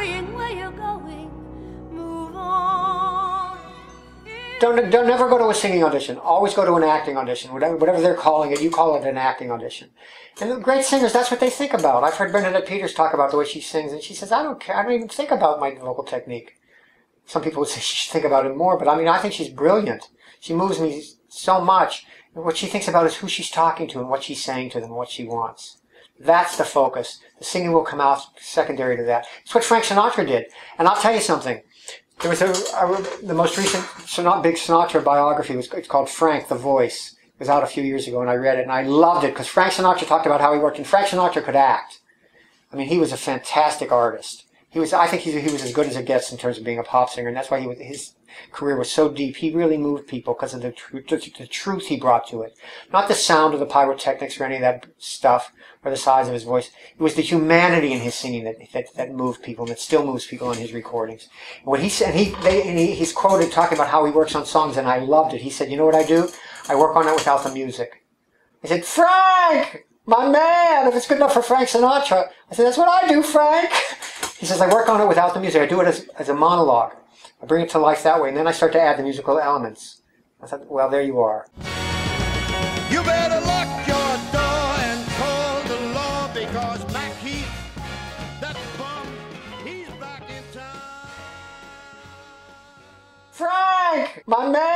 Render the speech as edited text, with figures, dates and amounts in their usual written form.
hurrying where you're going. Move on. Don't never go to a singing audition. Always go to an acting audition. Whatever they're calling it, you call it an acting audition. And the great singers, that's what they think about. I've heard Bernadette talk about the way she sings, and she says, I don't care. I don't even think about my vocal technique. Some people would say she should think about it more, but I mean, I think she's brilliant. She moves me so much. And what she thinks about is who she's talking to and what she's saying to them and what she wants. That's the focus. The singing will come out secondary to that. It's what Frank Sinatra did. And I'll tell you something. There was the most recent big Sinatra biography. It's called Frank, the Voice. It was out a few years ago, and I read it, and I loved it because Frank Sinatra talked about how he worked, and Frank Sinatra could act. I mean, he was a fantastic artist. I think he was as good as it gets in terms of being a pop singer, and that's why his career was so deep. He really moved people because of the truth he brought to it. Not the sound of the pyrotechnics or any of that stuff, or the size of his voice. It was the humanity in his singing that moved people, and that still moves people in his recordings. And what he said, he's quoted talking about how he works on songs, and I loved it. He said, you know what I do? I work on it without the music. I said, Frank, my man, if it's good enough for Frank Sinatra. I said, that's what I do, Frank. He says, I work on it without the music. I do it as a monologue. I bring it to life that way, and then I start to add the musical elements. I thought, well, there you are. You better lock your door and call the law, because Mac Heath, that bum, he's back in town. Frank, my man.